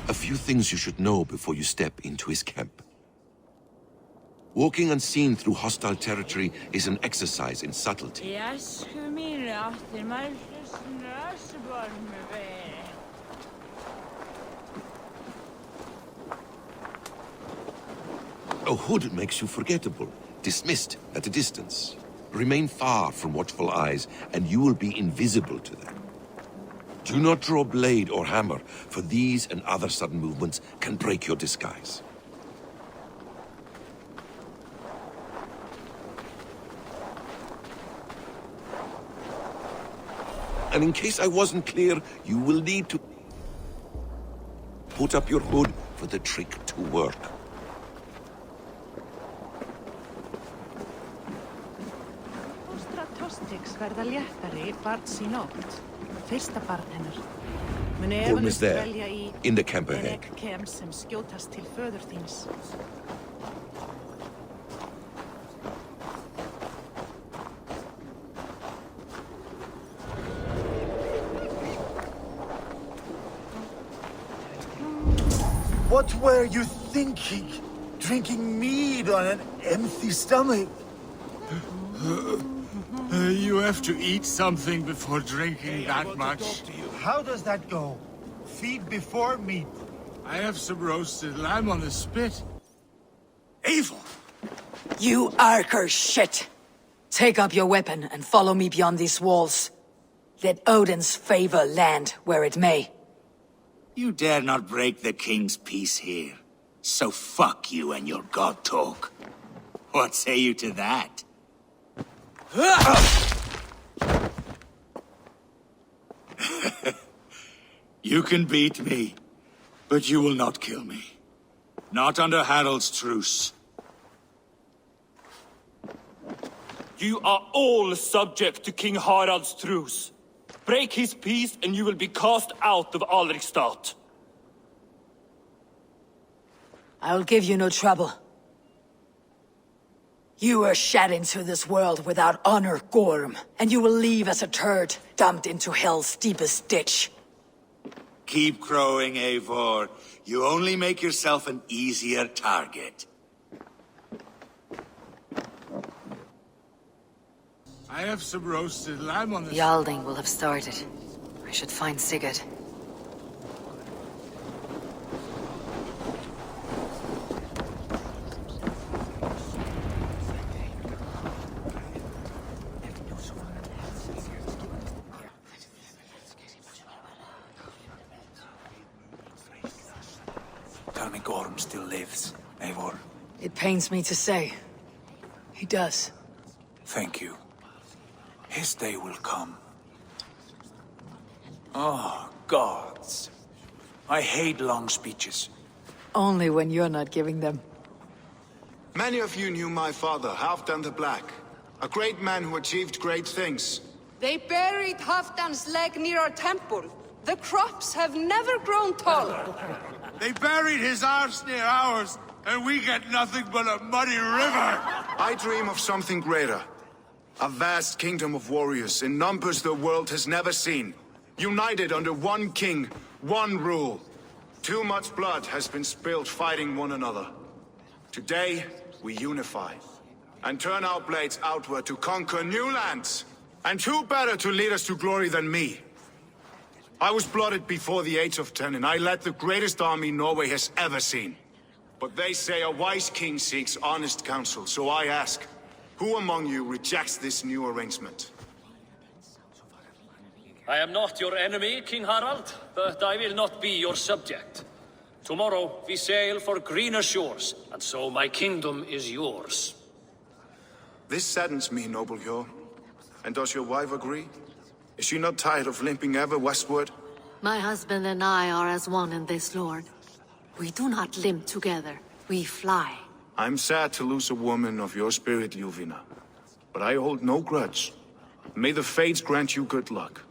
A few things you should know before you step into his camp. Walking unseen through hostile territory is an exercise in subtlety. A hood makes you forgettable, dismissed at a distance. Remain far from watchful eyes, and you will be invisible to them. Do not draw blade or hammer, for these and other sudden movements can break your disguise. And in case I wasn't clear, you will need to put up your hood for the trick to work. Verða léttari barns í nótt. Fyrsta barn hennar. Gorm is there, in the camp ahead. Sem skjótast til föður þíns. What were you thinking? Drinking mead on an empty stomach? You have to eat something before drinking that much. How does that go? Feed before meat. I have some roasted lamb on the spit. Eivor! You Archer shit! Take up your weapon and follow me beyond these walls. Let Odin's favor land where it may. You dare not break the king's peace here. So fuck you and your god talk. What say you to that? You can beat me, but you will not kill me. Not under Harald's truce. You are all subject to King Harald's truce. Break his peace and you will be cast out of Alrikstad. I'll give you no trouble. You were shed into this world without honor, Gorm, and you will leave as a turd, dumped into hell's deepest ditch. Keep crowing, Eivor. You only make yourself an easier target. I have some roasted lamb on the... The Alding will have started. I should find Sigurd. Tell me Gorm still lives, Eivor. It pains me to say. He does. Thank you. His day will come. Oh, gods. I hate long speeches. Only when you're not giving them. Many of you knew my father, Halfdan the Black. A great man who achieved great things. They buried Halfdan's leg near our temple. The crops have never grown tall. They buried his arse near ours, and we get nothing but a muddy river! I dream of something greater. A vast kingdom of warriors in numbers the world has never seen. United under one king, one rule. Too much blood has been spilled fighting one another. Today, we unify. And turn our blades outward to conquer new lands. And who better to lead us to glory than me? I was blooded before the age of 10, and I led the greatest army Norway has ever seen. But they say a wise king seeks honest counsel, so I ask, who among you rejects this new arrangement? I am not your enemy, King Harald, but I will not be your subject. Tomorrow we sail for greener shores, and so my kingdom is yours. This saddens me, noble Hjor. And does your wife agree? Is she not tired of limping ever westward? My husband and I are as one in this, Lord. We do not limp together. We fly. I'm sad to lose a woman of your spirit, Ljuvina. But I hold no grudge. May the fates grant you good luck.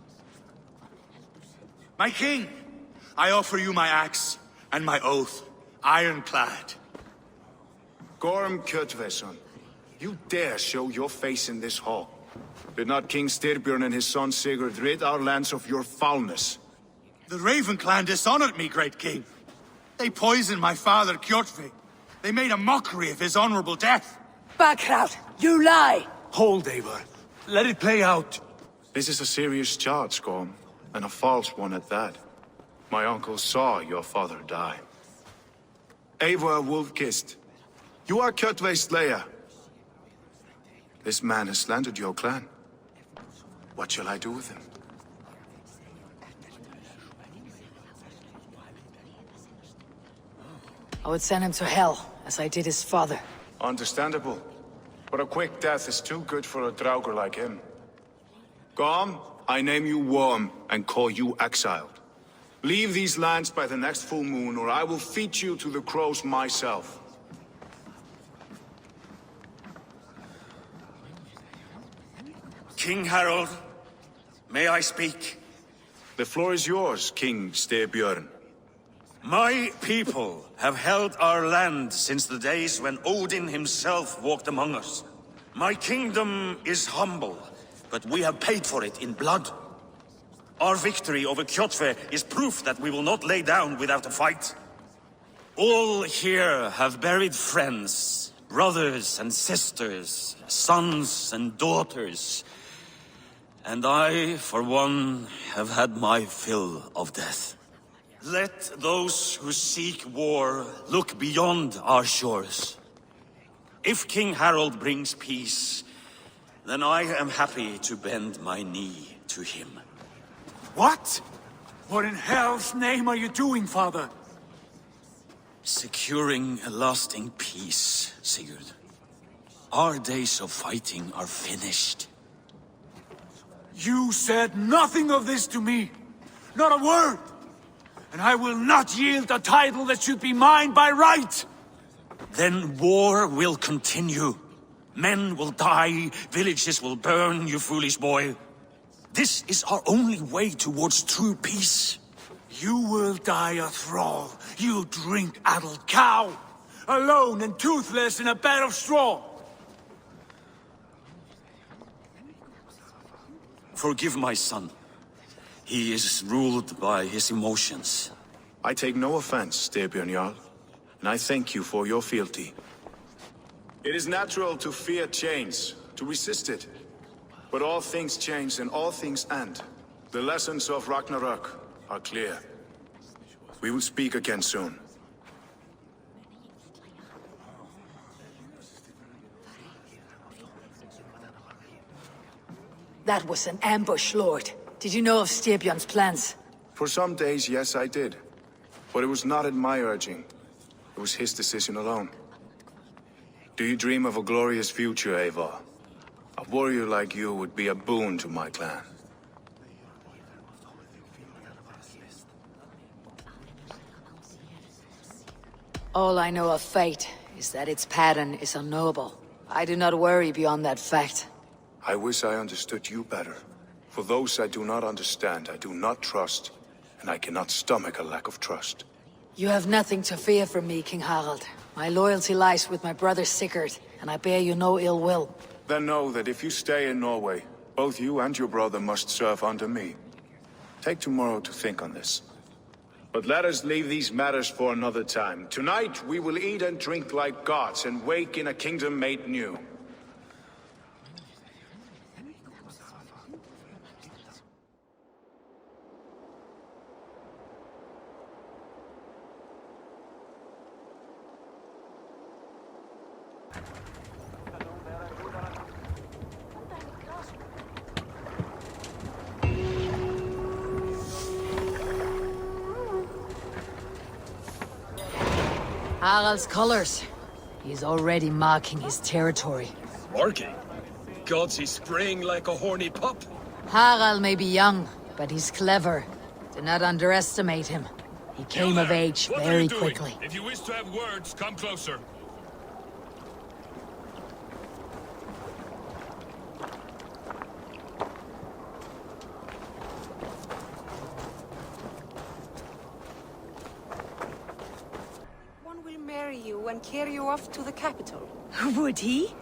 My king! I offer you my axe and my oath, ironclad. Gorm Kjotveson, you dare show your face in this hall. Did not King Styrbjörn and his son Sigurd rid our lands of your foulness? The Raven clan dishonored me, great king. They poisoned my father, Kjotve. They made a mockery of his honorable death. Backraut, you lie! Hold, Eivor. Let it play out. This is a serious charge, Gorm, and a false one at that. My uncle saw your father die. Eivor Wolf-Kissed, you are Kjotve's slayer. This man has slandered your clan. What shall I do with him? I would send him to hell, as I did his father. Understandable. But a quick death is too good for a Draugr like him. Gorm, I name you Worm and call you exiled. Leave these lands by the next full moon, or I will feed you to the crows myself. King Harold, may I speak? The floor is yours, King Styrbjörn. My people have held our land since the days when Odin himself walked among us. My kingdom is humble, but we have paid for it in blood. Our victory over Kjotve is proof that we will not lay down without a fight. All here have buried friends, brothers and sisters, sons and daughters. And I, for one, have had my fill of death. Let those who seek war look beyond our shores. If King Harold brings peace, then I am happy to bend my knee to him. What? What in hell's name are you doing, father? Securing a lasting peace, Sigurd. Our days of fighting are finished. You said nothing of this to me. Not a word. And I will not yield a title that should be mine by right. Then war will continue. Men will die, villages will burn, you foolish boy. This is our only way towards true peace. You will die a thrall. You'll drink addled cow. Alone and toothless in a bed of straw. Forgive my son. He is ruled by his emotions. I take no offense, Styrbjörn Jarl, and I thank you for your fealty. It is natural to fear change, to resist it. But all things change and all things end. The lessons of Ragnarok are clear. We will speak again soon. That was an ambush, Lord. Did you know of Styrbjörn's plans? For some days, yes, I did. But it was not at my urging. It was his decision alone. Do you dream of a glorious future, Eivor? A warrior like you would be a boon to my clan. All I know of fate is that its pattern is unknowable. I do not worry beyond that fact. I wish I understood you better. For those I do not understand, I do not trust, and I cannot stomach a lack of trust. You have nothing to fear from me, King Harald. My loyalty lies with my brother Sigurd, and I bear you no ill will. Then know that if you stay in Norway, both you and your brother must serve under me. Take tomorrow to think on this. But let us leave these matters for another time. Tonight we will eat and drink like gods and wake in a kingdom made new. Harald's colors. He's already marking his territory. Marking? Gods, he's spraying like a horny pup. Harald may be young, but he's clever. Do not underestimate him. He came of age very quickly. If you wish to have words, come closer. Marry you and carry you off to the capital. Would he?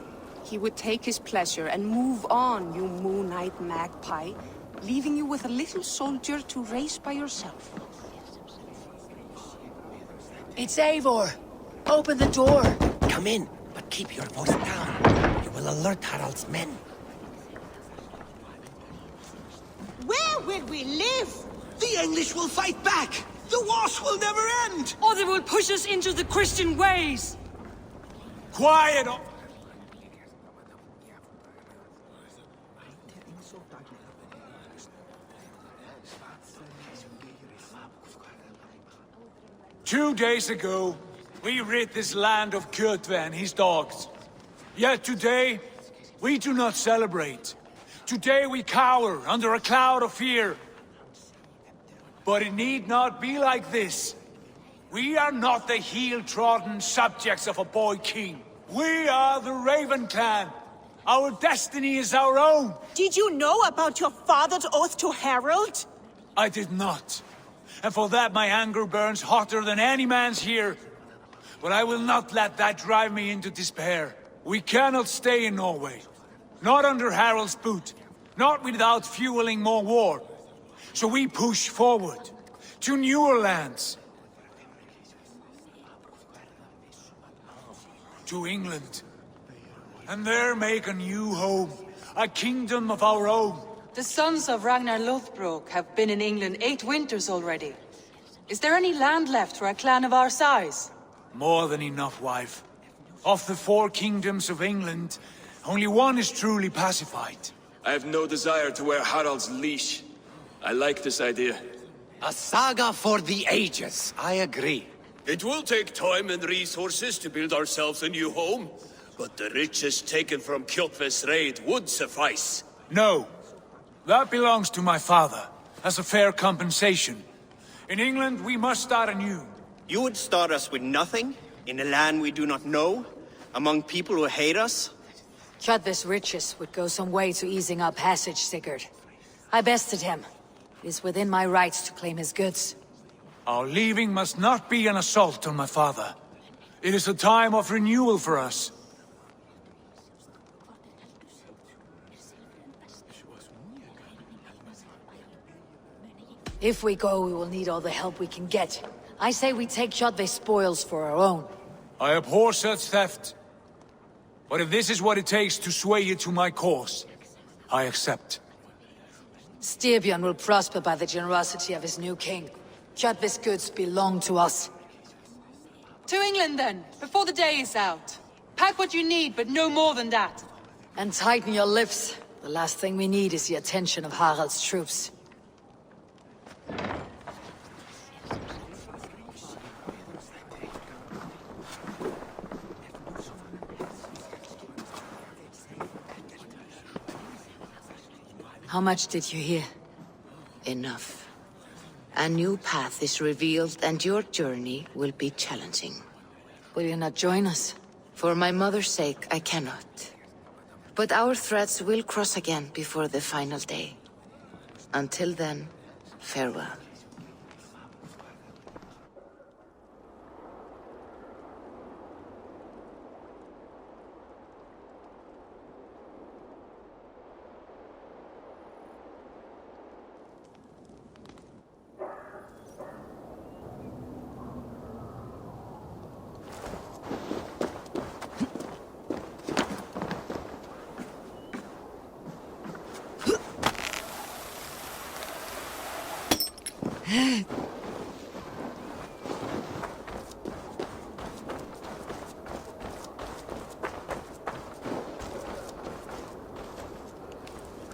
He would take his pleasure and move on, you moon-eyed magpie, leaving you with a little soldier to raise by yourself. It's Eivor. Open the door. Come in, but keep your voice down. You will alert Harald's men. Where will we live? The English will fight back! The wars will never end! Or they will push us into the Christian ways! Quiet! Two days ago, we rid this land of Kjotve and his dogs. Yet today, we do not celebrate. Today we cower under a cloud of fear. But it need not be like this. We are not the heel-trodden subjects of a boy king. We are the Raven clan. Our destiny is our own. Did you know about your father's oath to Harald? I did not. And for that my anger burns hotter than any man's here. But I will not let that drive me into despair. We cannot stay in Norway. Not under Harald's boot. Not without fueling more war. So we push forward. To newer lands. To England. And there make a new home. A kingdom of our own. The sons of Ragnar Lothbrok have been in England 8 winters already. Is there any land left for a clan of our size? More than enough, wife. Of the 4 kingdoms of England, only one is truly pacified. I have no desire to wear Harald's leash. I like this idea. A saga for the ages, I agree. It will take time and resources to build ourselves a new home, but the riches taken from Kjotve's raid would suffice. No. That belongs to my father, as a fair compensation. In England, we must start anew. You would start us with nothing? In a land we do not know? Among people who hate us? Kjotve's riches would go some way to easing our passage, Sigurd. I bested him. It is within my rights to claim his goods. Our leaving must not be an assault on my father. It is a time of renewal for us. If we go, we will need all the help we can get. I say we take Kjotve's spoils for our own. I abhor such theft. But if this is what it takes to sway you to my cause, I accept. Styrbjörn will prosper by the generosity of his new king. Kjotve's goods belong to us. To England then, before the day is out. Pack what you need, but no more than that. And tighten your lips. The last thing we need is the attention of Harald's troops. How much did you hear? Enough. A new path is revealed and your journey will be challenging. Will you not join us? For my mother's sake, I cannot. But our threads will cross again before the final day. Until then, farewell.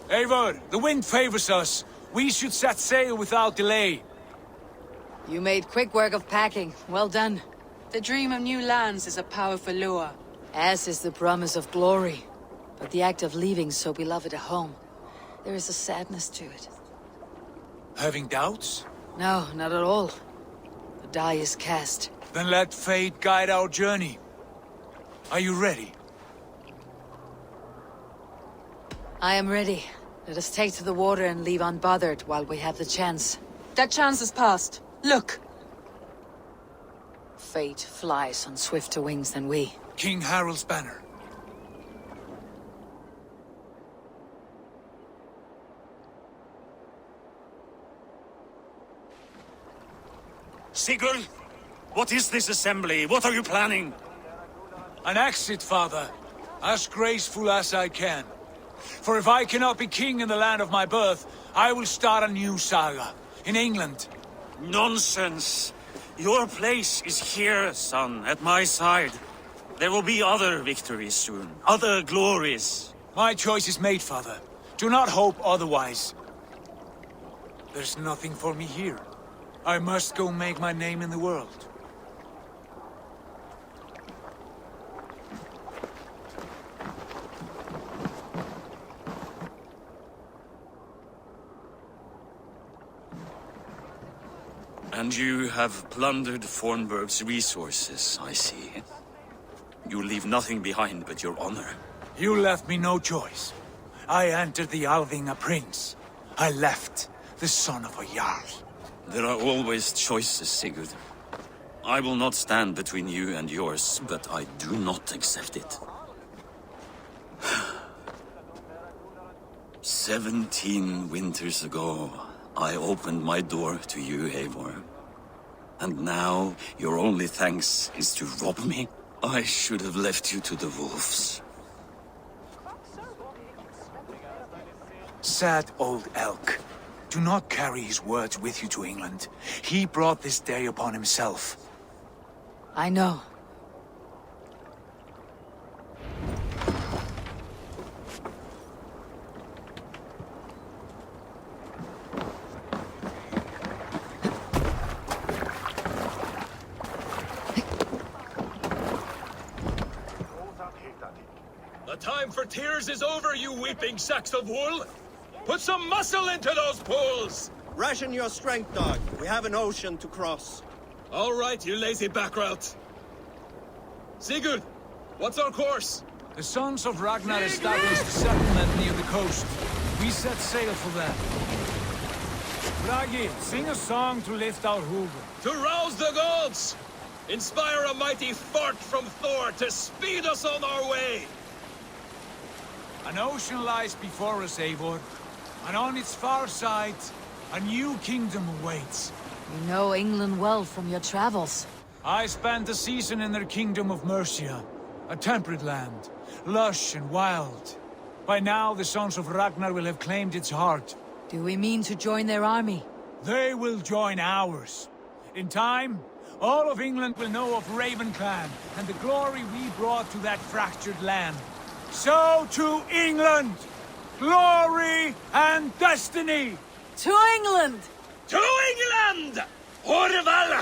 Eivor, the wind favors us. We should set sail without delay. You made quick work of packing. Well done. The dream of new lands is a powerful lure. As is the promise of glory. But the act of leaving so beloved a home, there is a sadness to it. Having doubts? No, not at all. The die is cast. Then let fate guide our journey. Are you ready? I am ready. Let us take to the water and leave unbothered while we have the chance. That chance is past. Look! Fate flies on swifter wings than we. King Harald's banner. Sigurd, What is this assembly? What are you planning? An exit, father. As graceful as I can. For if I cannot be king in the land of my birth, I will start a new saga. In England. Nonsense! Your place is here, son, at my side. There will be other victories soon. Other glories. My choice is made, father. Do not hope otherwise. There's nothing for me here. I must go make my name in the world. And you have plundered Fornburg's resources, I see. You leave nothing behind but your honor. You left me no choice. I entered the Alving a prince. I left the son of a Jarl. There are always choices, Sigurd. I will not stand between you and yours, but I do not accept it. 17 winters ago, I opened my door to you, Eivor. And now, your only thanks is to rob me? I should have left you to the wolves. Sad old elk. Do not carry his words with you to England. He brought this day upon himself. I know. The time for tears is over, you weeping sacks of wool! Put some muscle into those pulls! Ration your strength, dog. We have an ocean to cross. All right, you lazy backrout. Sigurd, what's our course? The sons of Ragnar established a settlement near the coast. We set sail for them. Bragi, sing a song to lift our hoover. To rouse the gods! Inspire a mighty fart from Thor to speed us on our way! An ocean lies before us, Eivor. And on its far side, a new kingdom awaits. You know England well from your travels. I spent a season in their kingdom of Mercia. A temperate land, lush and wild. By now, the sons of Ragnar will have claimed its heart. Do we mean to join their army? They will join ours. In time, all of England will know of Raven Clan and the glory we brought to that fractured land. So to England! Glory and destiny! To England! To England! Orvala!